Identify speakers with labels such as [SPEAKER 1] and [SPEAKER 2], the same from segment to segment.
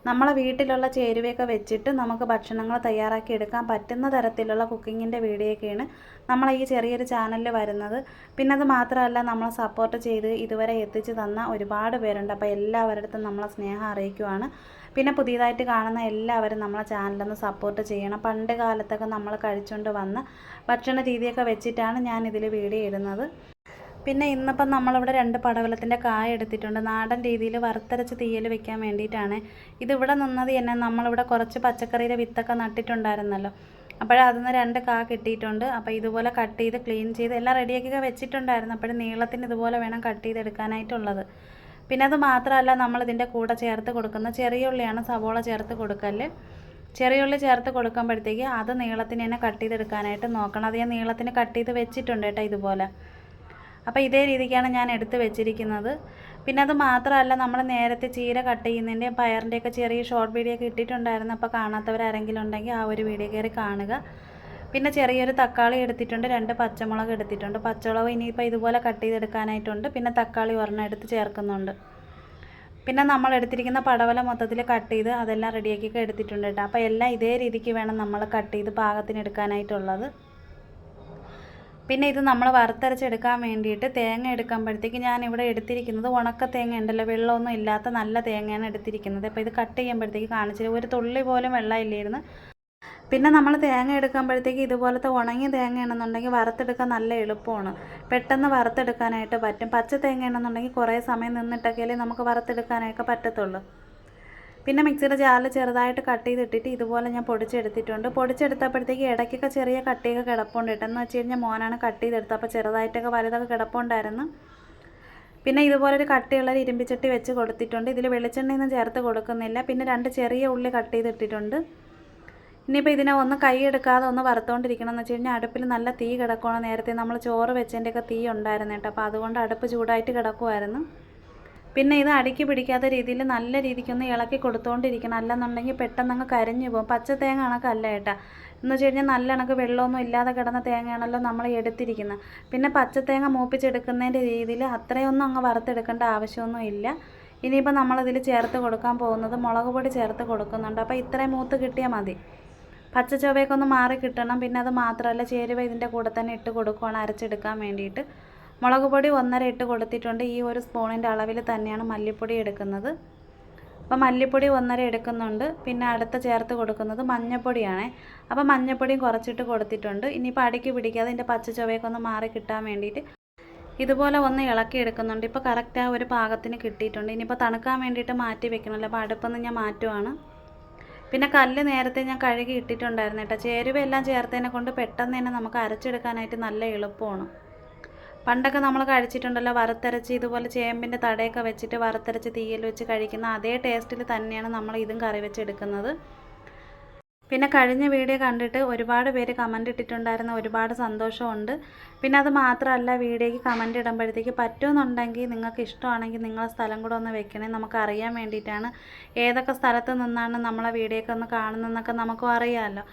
[SPEAKER 1] നമ്മളെ വീട്ടിലുള്ള ചേരുവയൊക്കെ വെച്ചിട്ട് നമുക്ക് ഭക്ഷണങ്ങൾ തയ്യാറാക്കി എടുക്കാൻ പറ്റുന്ന തരത്തിലുള്ള കുക്കിങ്ങിൻ്റെ വീഡിയോയൊക്കെയാണ് നമ്മൾ ഈ ചെറിയൊരു ചാനലിൽ വരുന്നത്. പിന്നെ അത് മാത്രമല്ല, നമ്മളെ സപ്പോർട്ട് ചെയ്ത് ഇതുവരെ എത്തിച്ചു തന്ന ഒരുപാട് പേരുണ്ട്. അപ്പോൾ എല്ലാവരുടെ അടുത്തും നമ്മളെ സ്നേഹം അറിയിക്കുവാണ്. പിന്നെ പുതിയതായിട്ട് കാണുന്ന എല്ലാവരും നമ്മളെ ചാനലൊന്ന് സപ്പോർട്ട് ചെയ്യണം. പണ്ട് കാലത്തൊക്കെ നമ്മൾ കഴിച്ചുകൊണ്ട് വന്ന ഭക്ഷണ രീതിയൊക്കെ വെച്ചിട്ടാണ് ഞാൻ ഇതിൽ വീഡിയോ ഇടുന്നത്. പിന്നെ ഇന്നിപ്പം നമ്മളിവിടെ 2 പടവലത്തിൻ്റെ കായ എടുത്തിട്ടുണ്ട്. നാടൻ രീതിയിൽ വറുത്തരച്ച് തീയൽ വെക്കാൻ വേണ്ടിയിട്ടാണ്. ഇതിവിടെ നിന്നത് തന്നെ നമ്മളിവിടെ കുറച്ച് പച്ചക്കറിയുടെ വിത്തൊക്കെ നട്ടിട്ടുണ്ടായിരുന്നല്ലോ. അതിന് 2 കാ കിട്ടിയിട്ടുണ്ട്. അപ്പോൾ ഇതുപോലെ കട്ട് ചെയ്ത് ക്ലീൻ ചെയ്ത് എല്ലാം റെഡിയാക്കി വെച്ചിട്ടുണ്ടായിരുന്നു. നീളത്തിന് ഇതുപോലെ വേണം കട്ട് ചെയ്തെടുക്കാനായിട്ടുള്ളത്. പിന്നെ അത് മാത്രമല്ല, നമ്മളിതിൻ്റെ കൂടെ ചേർത്ത് കൊടുക്കുന്ന ചെറിയ ഉള്ളിയാണ്, സവോള ചേർത്ത് കൊടുക്കല്. ചെറിയ ഉള്ളി ചേർത്ത് കൊടുക്കുമ്പോഴത്തേക്ക് അത് നീളത്തിന് തന്നെ കട്ട് ചെയ്തെടുക്കാനായിട്ട് നോക്കണം. അത് ഞാൻ നീളത്തിന് കട്ട് ചെയ്ത് വെച്ചിട്ടുണ്ട് കേട്ടോ ഇതുപോലെ. അപ്പോൾ ഇതേ രീതിക്കാണ് ഞാൻ എടുത്ത് വെച്ചിരിക്കുന്നത്. പിന്നെ അത് മാത്രമല്ല, നമ്മൾ നേരത്തെ ചീര കട്ട് ചെയ്യുന്നതിൻ്റെയും പയറിൻ്റെയൊക്കെ ചെറിയ ഷോർട്ട് വീഡിയോ ഒക്കെ ഇട്ടിട്ടുണ്ടായിരുന്നു. അപ്പോൾ കാണാത്തവരാരെങ്കിലും ഉണ്ടെങ്കിൽ ആ ഒരു വീഡിയോ കയറി കാണുക. പിന്നെ ചെറിയൊരു തക്കാളി എടുത്തിട്ടുണ്ട്, 2 പച്ചമുളക് എടുത്തിട്ടുണ്ട്. പച്ചമുളക് ഇനിയിപ്പോൾ ഇതുപോലെ കട്ട് ചെയ്തെടുക്കാനായിട്ടുണ്ട്. പിന്നെ തക്കാളി ഒരെണ്ണം എടുത്ത് ചേർക്കുന്നുണ്ട്. പിന്നെ നമ്മൾ എടുത്തിരിക്കുന്ന പടവല മൊത്തത്തിൽ കട്ട് ചെയ്ത് അതെല്ലാം റെഡിയാക്കി എടുത്തിട്ടുണ്ട് കേട്ടോ. അപ്പോൾ എല്ലാം ഇതേ രീതിക്ക് വേണം നമ്മൾ കട്ട് ചെയ്ത് പാകത്തിന് എടുക്കാനായിട്ടുള്ളത്. പിന്നെ ഇത് നമ്മൾ വറുത്തരച്ചെടുക്കാൻ വേണ്ടിയിട്ട് തേങ്ങ എടുക്കുമ്പോഴത്തേക്ക് ഞാനിവിടെ എടുത്തിരിക്കുന്നത് ഉണക്ക തേങ്ങ ഉണ്ടല്ലോ, വെള്ളമൊന്നും ഇല്ലാത്ത നല്ല തേങ്ങയാണ് എടുത്തിരിക്കുന്നത്. അപ്പോൾ ഇത് കട്ട് ചെയ്യുമ്പോഴത്തേക്ക് കാണിച്ചില്ല, ഒരു തുള്ളി പോലും വെള്ളം ഇല്ലായിരുന്നു. പിന്നെ നമ്മൾ തേങ്ങ എടുക്കുമ്പോഴത്തേക്ക് ഇതുപോലത്തെ ഉണങ്ങിയ തേങ്ങയാണെന്നുണ്ടെങ്കിൽ വറുത്തെടുക്കാൻ നല്ല എളുപ്പമാണ്. പെട്ടെന്ന് വറുത്തെടുക്കാനായിട്ട് പറ്റും. പച്ച തേങ്ങയാണെന്നുണ്ടെങ്കിൽ കുറേ സമയം നിന്നിട്ടൊക്കെയല്ലേ നമുക്ക് വറുത്തെടുക്കാനൊക്കെ പറ്റത്തുള്ളൂ. പിന്നെ മിക്സിയുടെ ജാറിൽ ചെറുതായിട്ട് കട്ട് ചെയ്തിട്ടിട്ട് ഇതുപോലെ ഞാൻ പൊടിച്ചെടുത്തിട്ടുണ്ട്. പൊടിച്ചെടുത്തപ്പോഴത്തേക്ക് ഇടയ്ക്കൊക്കെ ചെറിയ കട്ടിയൊക്കെ കിടപ്പുണ്ട് കേട്ടോ. എന്ന് വെച്ച് കഴിഞ്ഞാൽ മോനാണ് കട്ട് ചെയ്തെടുത്തത്. അപ്പോൾ ചെറുതായിട്ടൊക്കെ വലുതൊക്കെ കിടപ്പുണ്ടായിരുന്നു. പിന്നെ ഇതുപോലൊരു കട്ടിയുള്ളൊരു ഇരുമ്പിച്ചട്ടി വെച്ച് കൊടുത്തിട്ടുണ്ട്. ഇതിൽ വെളിച്ചെണ്ണയൊന്നും ചേർത്ത് കൊടുക്കുന്നില്ല. പിന്നെ 2 ചെറിയ ഉള്ളി കട്ട് ചെയ്തിട്ടിട്ടുണ്ട്. ഇനിയിപ്പോൾ ഇതിനെ ഒന്ന് കൈ എടുക്കാതെ ഒന്ന് വറുത്തുകൊണ്ടിരിക്കണം. എന്ന് വെച്ച് കഴിഞ്ഞാൽ അടുപ്പിൽ നല്ല തീ കിടക്കുകയാണ്. നേരത്തെ നമ്മൾ ചോറ് വെച്ചതിൻ്റെയൊക്കെ തീ ഉണ്ടായിരുന്നു കേട്ടോ. അപ്പോൾ അതുകൊണ്ട് അടുപ്പ് ചൂടായിട്ട് കിടക്കുമായിരുന്നു. പിന്നെ ഇത് അടുക്കി പിടിക്കാത്ത രീതിയിൽ നല്ല രീതിക്കൊന്ന് ഇളക്കി കൊടുത്തുകൊണ്ടിരിക്കണം. അല്ലെന്നുണ്ടെങ്കിൽ പെട്ടെന്ന് കരിഞ്ഞു പോകും. പച്ച തേങ്ങ കണക്കല്ല കേട്ടോ. എന്ന് വെച്ച് കഴിഞ്ഞാൽ നല്ല കണക്ക് വെള്ളമൊന്നും ഇല്ലാതെ കിടന്ന തേങ്ങയാണല്ലോ നമ്മൾ എടുത്തിരിക്കുന്നത്. പിന്നെ പച്ചത്തേങ്ങ മൂപ്പിച്ചെടുക്കുന്നതിൻ്റെ രീതിയിൽ അത്രയൊന്നും വറുത്തെടുക്കേണ്ട ആവശ്യമൊന്നും ഇല്ല. ഇനിയിപ്പോൾ നമ്മളിതിൽ ചേർത്ത് കൊടുക്കാൻ പോകുന്നത് മുളക് പൊടി ചേർത്ത് കൊടുക്കുന്നുണ്ട്. അപ്പോൾ ഇത്രയും മൂത്ത് കിട്ടിയാൽ മതി. പച്ച ചുവയൊക്കെ ഒന്ന് മാറി കിട്ടണം. പിന്നെ അത് മാത്രമല്ല, ചേരുവ ഇതിൻ്റെ കൂടെ തന്നെ ഇട്ട് കൊടുക്കുകയാണ് അരച്ചെടുക്കാൻ വേണ്ടിയിട്ട്. മുളക് പൊടി 1.5 ഇട്ട് കൊടുത്തിട്ടുണ്ട്. ഈ ഒരു സ്പൂണിൻ്റെ അളവിൽ തന്നെയാണ് മല്ലിപ്പൊടി എടുക്കുന്നത്. അപ്പോൾ മല്ലിപ്പൊടി 1.5 എടുക്കുന്നുണ്ട്. പിന്നെ അടുത്ത് ചേർത്ത് കൊടുക്കുന്നത് മഞ്ഞൾപ്പൊടിയാണ്. അപ്പോൾ മഞ്ഞൾപ്പൊടിയും കുറച്ചിട്ട് കൊടുത്തിട്ടുണ്ട്. ഇനിയിപ്പോൾ അടുക്കി പിടിക്കാതെ ഇതിൻ്റെ പച്ച ചുവയൊക്കെ ഒന്ന് മാറി കിട്ടാൻ വേണ്ടിയിട്ട് ഇതുപോലെ ഒന്ന് ഇളക്കി എടുക്കുന്നുണ്ട്. ഇപ്പോൾ കറക്റ്റ് ആ ഒരു പാകത്തിന് കിട്ടിയിട്ടുണ്ട്. ഇനിയിപ്പോൾ തണുക്കാൻ വേണ്ടിയിട്ട് മാറ്റി വെക്കണമല്ലോ. അപ്പോൾ അടുപ്പൊന്ന് ഞാൻ മാറ്റുവാണ്. പിന്നെ കല്ല് നേരത്തെ ഞാൻ കഴുകി ഇട്ടിട്ടുണ്ടായിരുന്നു കേട്ടോ. ചേരുവയെല്ലാം ചേർത്തതിനെ കൊണ്ട് പെട്ടെന്ന് തന്നെ നമുക്ക് അരച്ചെടുക്കാനായിട്ട് നല്ല എളുപ്പമാണ്. പണ്ടൊക്കെ നമ്മൾ കഴിച്ചിട്ടുണ്ടല്ലോ, വറുത്തരച്ച് ഇതുപോലെ ചേമ്പിൻ്റെ തടയൊക്കെ വെച്ചിട്ട് വറുത്തരച്ച് തീയിൽ വെച്ച് കഴിക്കുന്ന അതേ ടേസ്റ്റിൽ തന്നെയാണ് നമ്മൾ ഇതും കറി വെച്ചെടുക്കുന്നത്. പിന്നെ കഴിഞ്ഞ വീഡിയോ കണ്ടിട്ട് ഒരുപാട് പേര് കമൻ്റ് ഇട്ടിട്ടുണ്ടായിരുന്ന ഒരുപാട് സന്തോഷമുണ്ട്. പിന്നെ അത് മാത്രമല്ല, വീഡിയോയ്ക്ക് കമൻ്റ് ഇടുമ്പോഴത്തേക്ക് പറ്റുമെന്നുണ്ടെങ്കിൽ നിങ്ങൾക്ക് ഇഷ്ടമാണെങ്കിൽ നിങ്ങളെ സ്ഥലം കൂടെ ഒന്ന് വെക്കണേ. നമുക്ക് അറിയാൻ വേണ്ടിയിട്ടാണ് ഏതൊക്കെ സ്ഥലത്ത് നിന്നാണ് നമ്മളെ വീഡിയോയൊക്കെ ഒന്ന് കാണുന്നതെന്നൊക്കെ നമുക്കും അറിയാമല്ലോ.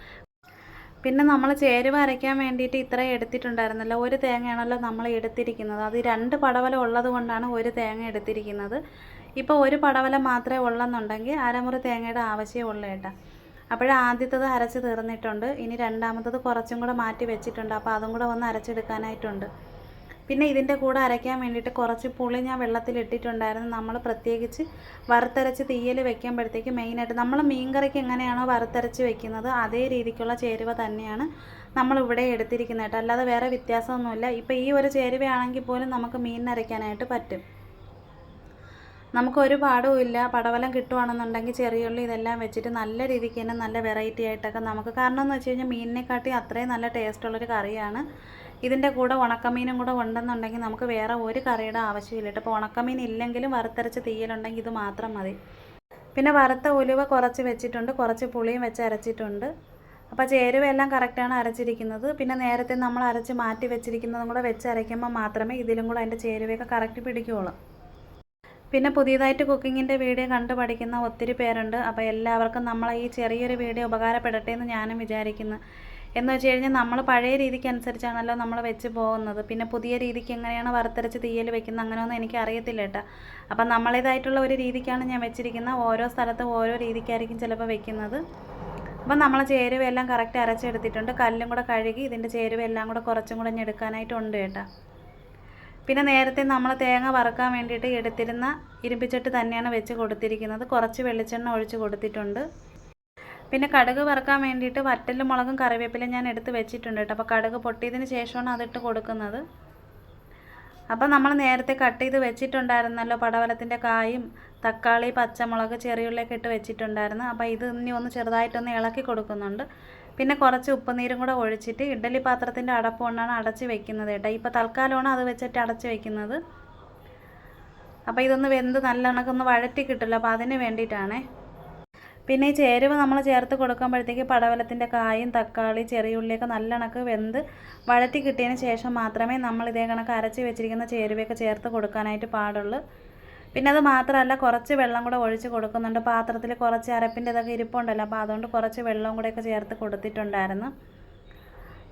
[SPEAKER 1] പിന്നെ നമ്മൾ ചേരുവ അരയ്ക്കാൻ വേണ്ടിയിട്ട് ഇത്രയും എടുത്തിട്ടുണ്ടായിരുന്നല്ലോ. ഒരു തേങ്ങയാണല്ലോ നമ്മൾ എടുത്തിരിക്കുന്നത്. അത് 2 പടവല ഉള്ളത് കൊണ്ടാണ് ഒരു തേങ്ങ എടുത്തിരിക്കുന്നത്. ഇപ്പോൾ ഒരു പടവല മാത്രമേ ഉള്ളെന്നുണ്ടെങ്കിൽ അരമുറി തേങ്ങയുടെ ആവശ്യമേ കേട്ടോ. ആദ്യത്തത് അരച്ച് തീർന്നിട്ടുണ്ട്. ഇനി രണ്ടാമത്തത് കുറച്ചും കൂടെ മാറ്റി വെച്ചിട്ടുണ്ട്. അപ്പോൾ അതും കൂടെ ഒന്ന് അരച്ചെടുക്കാനായിട്ടുണ്ട്. പിന്നെ ഇതിൻ്റെ കൂടെ അരയ്ക്കാൻ വേണ്ടിയിട്ട് കുറച്ച് പുളി ഞാൻ വെള്ളത്തിലിട്ടിട്ടുണ്ടായിരുന്നു. നമ്മൾ പ്രത്യേകിച്ച് വറുത്തരച്ച് തീയൽ വെക്കുമ്പോഴത്തേക്ക് മെയിനായിട്ട് നമ്മൾ മീൻകറിക്ക് എങ്ങനെയാണോ വറുത്തരച്ച് വെക്കുന്നത് അതേ രീതിക്കുള്ള ചേരുവ തന്നെയാണ് നമ്മളിവിടെ എടുത്തിരിക്കുന്നത് കേട്ടോ. അല്ലാതെ വേറെ വ്യത്യാസമൊന്നുമില്ല. ഇപ്പോൾ ഈ ഒരു ചേരുവയാണെങ്കിൽ പോലും നമുക്ക് മീനിനരയ്ക്കാനായിട്ട് പറ്റും. നമുക്കൊരു പാടുമില്ല. പടവലം കിട്ടുവാണെന്നുണ്ടെങ്കിൽ ചെറിയുള്ളി ഇതെല്ലാം വെച്ചിട്ട് നല്ല രീതിക്ക് തന്നെ നല്ല വെറൈറ്റി ആയിട്ടൊക്കെ നമുക്ക്, കാരണം എന്ന് വെച്ച് കഴിഞ്ഞാൽ മീനിനെക്കാട്ടി അത്രയും നല്ല ടേസ്റ്റുള്ളൊരു കറിയാണ്. ഇതിൻ്റെ കൂടെ ഉണക്കമീനും കൂടെ ഉണ്ടെന്നുണ്ടെങ്കിൽ നമുക്ക് വേറെ ഒരു കറിയുടെ ആവശ്യമില്ല കേട്ടോ. അപ്പോൾ ഉണക്കമീൻ ഇല്ലെങ്കിലും വറുത്തരച്ച് തീയലുണ്ടെങ്കിൽ ഇത് മാത്രം മതി. പിന്നെ വറുത്ത ഉലുവ കുറച്ച് വെച്ചിട്ടുണ്ട്, കുറച്ച് പുളിയും വെച്ച് അരച്ചിട്ടുണ്ട്. അപ്പോൾ ചേരുവയെല്ലാം കറക്റ്റാണ് അരച്ചിരിക്കുന്നത്. പിന്നെ നേരത്തെ നമ്മൾ അരച്ച് മാറ്റി വെച്ചിരിക്കുന്നതും കൂടെ വെച്ച് അരയ്ക്കുമ്പോൾ മാത്രമേ ഇതിലും കൂടെ അതിൻ്റെ ചേരുവയൊക്കെ കറക്റ്റ് പിടിക്കുകയുള്ളൂ. പിന്നെ പുതിയതായിട്ട് കുക്കിങ്ങിൻ്റെ വീഡിയോ കണ്ടു പഠിക്കുന്ന ഒത്തിരി പേരുണ്ട്. അപ്പോൾ എല്ലാവർക്കും നമ്മളെ ഈ ചെറിയൊരു വീഡിയോ ഉപകാരപ്പെടട്ടെ എന്ന് ഞാനും വിചാരിക്കുന്നു. എന്ന് വെച്ച് കഴിഞ്ഞാൽ നമ്മൾ പഴയ രീതിക്ക് അനുസരിച്ചാണല്ലോ നമ്മൾ വെച്ച് പോകുന്നത്. പിന്നെ പുതിയ രീതിക്ക് എങ്ങനെയാണ് വറുത്തരച്ച് തീയൽ വെക്കുന്നത് അങ്ങനെയൊന്നും എനിക്ക് അറിയത്തില്ല കേട്ടോ. അപ്പം നമ്മളേതായിട്ടുള്ള ഒരു രീതിക്കാണ് ഞാൻ വെച്ചിരിക്കുന്നത്. ഓരോ സ്ഥലത്തും ഓരോ രീതിക്കായിരിക്കും ചിലപ്പോൾ വെക്കുന്നത്. അപ്പം നമ്മൾ ചേരുവയെല്ലാം കറക്റ്റ് അരച്ചെടുത്തിട്ടുണ്ട്. കല്ലും കൂടെ കഴുകി ഇതിൻ്റെ ചേരുവയെല്ലാം കൂടെ കുറച്ചും കൂടെ എടുക്കാനായിട്ടുണ്ട് കേട്ടോ. പിന്നെ നേരത്തെ നമ്മൾ തേങ്ങ വറുക്കാൻ വേണ്ടിയിട്ട് എടുത്തിരുന്ന ഇരുമ്പിച്ചട്ടി തന്നെയാണ് വെച്ച് കൊടുത്തിരിക്കുന്നത്. കുറച്ച് വെളിച്ചെണ്ണ ഒഴിച്ച് കൊടുത്തിട്ടുണ്ട്. പിന്നെ കടുക് വറുക്കാൻ വേണ്ടിയിട്ട് വറ്റലും മുളകും കറിവേപ്പിലും ഞാൻ എടുത്ത് വെച്ചിട്ടുണ്ട് കേട്ടോ. അപ്പോൾ കടുക് പൊട്ടിയതിന് ശേഷമാണ് അതിട്ട് കൊടുക്കുന്നത്. അപ്പോൾ നമ്മൾ നേരത്തെ കട്ട് ചെയ്ത് വെച്ചിട്ടുണ്ടായിരുന്നല്ലോ പടവലത്തിൻ്റെ കായും തക്കാളി പച്ചമുളക് ചെറിയുള്ളിയൊക്കെ ഇട്ട് വെച്ചിട്ടുണ്ടായിരുന്നു. അപ്പോൾ ഇത് ഇനി ഒന്ന് ചെറുതായിട്ടൊന്ന് ഇളക്കി കൊടുക്കുന്നുണ്ട്. പിന്നെ കുറച്ച് ഉപ്പുനീരും കൂടെ ഒഴിച്ചിട്ട് ഇഡ്ഡലി പാത്രത്തിൻ്റെ അടപ്പ് കൊണ്ടാണ് അടച്ച് വെക്കുന്നത് കേട്ടോ. ഇപ്പോൾ തൽക്കാലമാണ് അത് വെച്ചിട്ട് അടച്ച് വെക്കുന്നത്. അപ്പോൾ ഇതൊന്ന് വെന്ത് നല്ല കണക്കൊന്ന് വഴറ്റി കിട്ടില്ല, അപ്പോൾ അതിന് വേണ്ടിയിട്ടാണേ. പിന്നെ ഈ ചേരുവ നമ്മൾ ചേർത്ത് കൊടുക്കുമ്പോഴത്തേക്ക് പടവലത്തിൻ്റെ കായും തക്കാളി ചെറിയുള്ളിയൊക്കെ നല്ല കണക്ക് വെന്ത് വഴറ്റി കിട്ടിയതിന് ശേഷം മാത്രമേ നമ്മൾ ഇതേ കണക്ക് അരച്ച് വെച്ചിരിക്കുന്ന ചേരുവയൊക്കെ ചേർത്ത് കൊടുക്കാനായിട്ട് പാടുള്ളൂ. പിന്നെ അത് മാത്രമല്ല കുറച്ച് വെള്ളം കൂടെ ഒഴിച്ച് കൊടുക്കുന്നുണ്ട്. പാത്രത്തിൽ കുറച്ച് അരപ്പിൻ്റെ ഇതൊക്കെ ഇരിപ്പുണ്ടല്ലോ, അപ്പോൾ അതുകൊണ്ട് കുറച്ച് വെള്ളം കൂടെയൊക്കെ ചേർത്ത് കൊടുത്തിട്ടുണ്ടായിരുന്നു.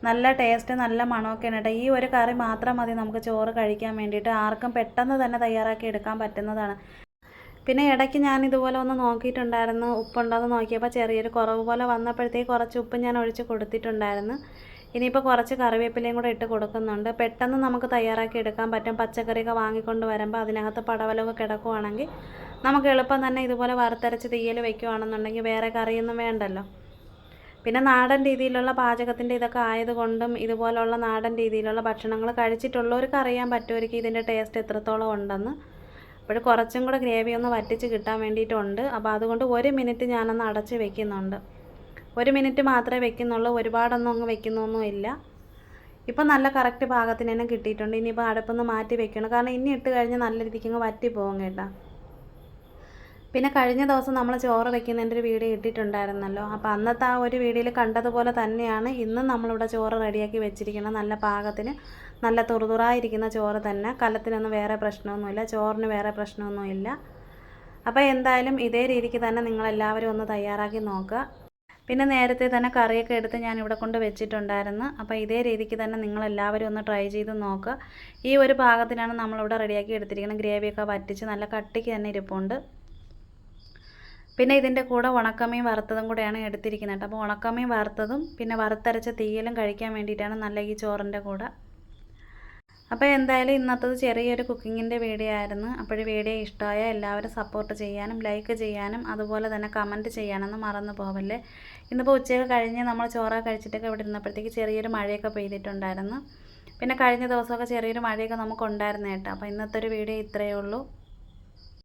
[SPEAKER 1] നല്ല ടേസ്റ്റ് നല്ല മണമൊക്കെയാണ് കേട്ടോ. ഈ ഒരു കറി മാത്രം മതി നമുക്ക് ചോറ് കഴിക്കാൻ വേണ്ടിയിട്ട്. ആർക്കും പെട്ടെന്ന് തന്നെ തയ്യാറാക്കി എടുക്കാൻ പറ്റുന്നതാണ്. പിന്നെ ഇടയ്ക്ക് ഞാൻ ഇതുപോലെ ഒന്ന് നോക്കിയിട്ടുണ്ടായിരുന്നു, ഉപ്പുണ്ടോയെന്ന് നോക്കിയപ്പോൾ ചെറിയൊരു കുറവ് പോലെ വന്നപ്പോഴത്തേക്ക് കുറച്ച് ഉപ്പ് ഞാൻ ഒഴിച്ച് കൊടുത്തിട്ടുണ്ടായിരുന്നു. ഇനിയിപ്പോൾ കുറച്ച് കറിവേപ്പിലയും കൂടെ ഇട്ട് കൊടുക്കുന്നുണ്ട്. പെട്ടെന്ന് നമുക്ക് തയ്യാറാക്കി എടുക്കാൻ പറ്റും. പച്ചക്കറിയൊക്കെ വാങ്ങിക്കൊണ്ട് വരുമ്പോൾ അതിനകത്ത് പടവലമൊക്കെ കിടക്കുവാണെങ്കിൽ നമുക്ക് എളുപ്പം തന്നെ ഇതുപോലെ വറുത്തരച്ച് തീയൽ വയ്ക്കുവാണെന്നുണ്ടെങ്കിൽ വേറെ കറിയൊന്നും വേണ്ടല്ലോ. പിന്നെ നാടൻ രീതിയിലുള്ള പാചകത്തിൻ്റെ ഇതൊക്കെ ആയതുകൊണ്ടും ഇതുപോലുള്ള നാടൻ രീതിയിലുള്ള ഭക്ഷണങ്ങൾ കഴിച്ചിട്ടുള്ളവർക്ക് അറിയാൻ പറ്റുമായിരിക്കും ഇതിൻ്റെ ടേസ്റ്റ് എത്രത്തോളം ഉണ്ടെന്ന്. അപ്പോൾ കുറച്ചും കൂടെ ഗ്രേവി ഒന്ന് വറ്റിച്ച് കിട്ടാൻ വേണ്ടിയിട്ടുണ്ട്. അപ്പോൾ അതുകൊണ്ട് 1 മിനിറ്റ് ഞാനൊന്ന് അടച്ച് വെക്കുന്നുണ്ട്. 1 മിനിറ്റ് മാത്രമേ വെക്കുന്നുള്ളൂ, ഒരുപാടൊന്നും അങ്ങ് വെക്കുന്നൊന്നുമില്ല. ഇപ്പം നല്ല കറക്റ്റ് പാകത്തിന് തന്നെ കിട്ടിയിട്ടുണ്ട്. ഇനിയിപ്പോൾ അടുപ്പൊന്ന് മാറ്റി വെക്കണം, കാരണം ഇനി ഇട്ട് കഴിഞ്ഞാൽ നല്ല രീതിക്ക് അങ്ങ് വറ്റി പോകും കേട്ടോ. പിന്നെ കഴിഞ്ഞ ദിവസം നമ്മൾ ചോറ് വെക്കുന്നതിൻ്റെ ഒരു വീഡിയോ ഇട്ടിട്ടുണ്ടായിരുന്നല്ലോ. അപ്പോൾ അന്നത്തെ ആ ഒരു വീഡിയോയിൽ കണ്ടതുപോലെ തന്നെയാണ് ഇന്നും നമ്മളിവിടെ ചോറ് റെഡിയാക്കി വെച്ചിരിക്കുന്നത്. നല്ല പാകത്തിന് നല്ല തുറുതുറായിരിക്കുന്ന ചോറ് തന്നെ. കലത്തിനൊന്നും വേറെ പ്രശ്നമൊന്നുമില്ല, ചോറിന് വേറെ പ്രശ്നമൊന്നുമില്ല. അപ്പോൾ എന്തായാലും ഇതേ രീതിക്ക് തന്നെ നിങ്ങളെല്ലാവരും ഒന്ന് തയ്യാറാക്കി നോക്കുക. പിന്നെ നേരത്തെ തന്നെ കറിയൊക്കെ എടുത്ത് ഞാൻ ഇവിടെ കൊണ്ട് വെച്ചിട്ടുണ്ടായിരുന്നു. അപ്പോൾ ഇതേ രീതിക്ക് തന്നെ നിങ്ങളെല്ലാവരും ഒന്ന് ട്രൈ ചെയ്ത് നോക്കുക. ഈ ഒരു പാകത്തിനാണ് നമ്മളിവിടെ റെഡിയാക്കി എടുത്തിരിക്കുന്നത്. ഗ്രേവിയൊക്കെ വറ്റിച്ച് നല്ല കട്ടിക്ക് തന്നെ ഇരിപ്പുണ്ട്. പിന്നെ ഇതിൻ്റെ കൂടെ ഉണക്കമീൻ വറുത്തതും കൂടെയാണ് എടുത്തിരിക്കുന്നത്. അപ്പോൾ ഉണക്കമീൻ വറുത്തതും പിന്നെ വറുത്തരച്ച തീയലും കഴിക്കാൻ വേണ്ടിയിട്ടാണ് നല്ല ഈ ചോറിൻ്റെ കൂടെ. അപ്പോൾ എന്തായാലും ഇന്നത്തത് ചെറിയൊരു കുക്കിങ്ങിൻ്റെ വീഡിയോ ആയിരുന്നു. അപ്പോൾ വീഡിയോ ഇഷ്ടമായ എല്ലാവരും സപ്പോർട്ട് ചെയ്യാനും ലൈക്ക് ചെയ്യാനും അതുപോലെ തന്നെ കമൻറ്റ് ചെയ്യാനൊന്നും മറന്നു പോവല്ലേ. ഇന്നിപ്പോൾ ഉച്ചയൊക്കെ കഴിഞ്ഞ് നമ്മൾ ചോറൊക്കെ കഴിച്ചിട്ടൊക്കെ ഇവിടെ ഇരുന്നപ്പോഴത്തേക്ക് ചെറിയൊരു മഴയൊക്കെ പെയ്തിട്ടുണ്ടായിരുന്നു. പിന്നെ കഴിഞ്ഞ ദിവസമൊക്കെ ചെറിയൊരു മഴയൊക്കെ നമുക്കുണ്ടായിരുന്നു കേട്ടോ. അപ്പോൾ ഇന്നത്തെ ഒരു വീഡിയോ ഇത്രയേ ഉള്ളൂ.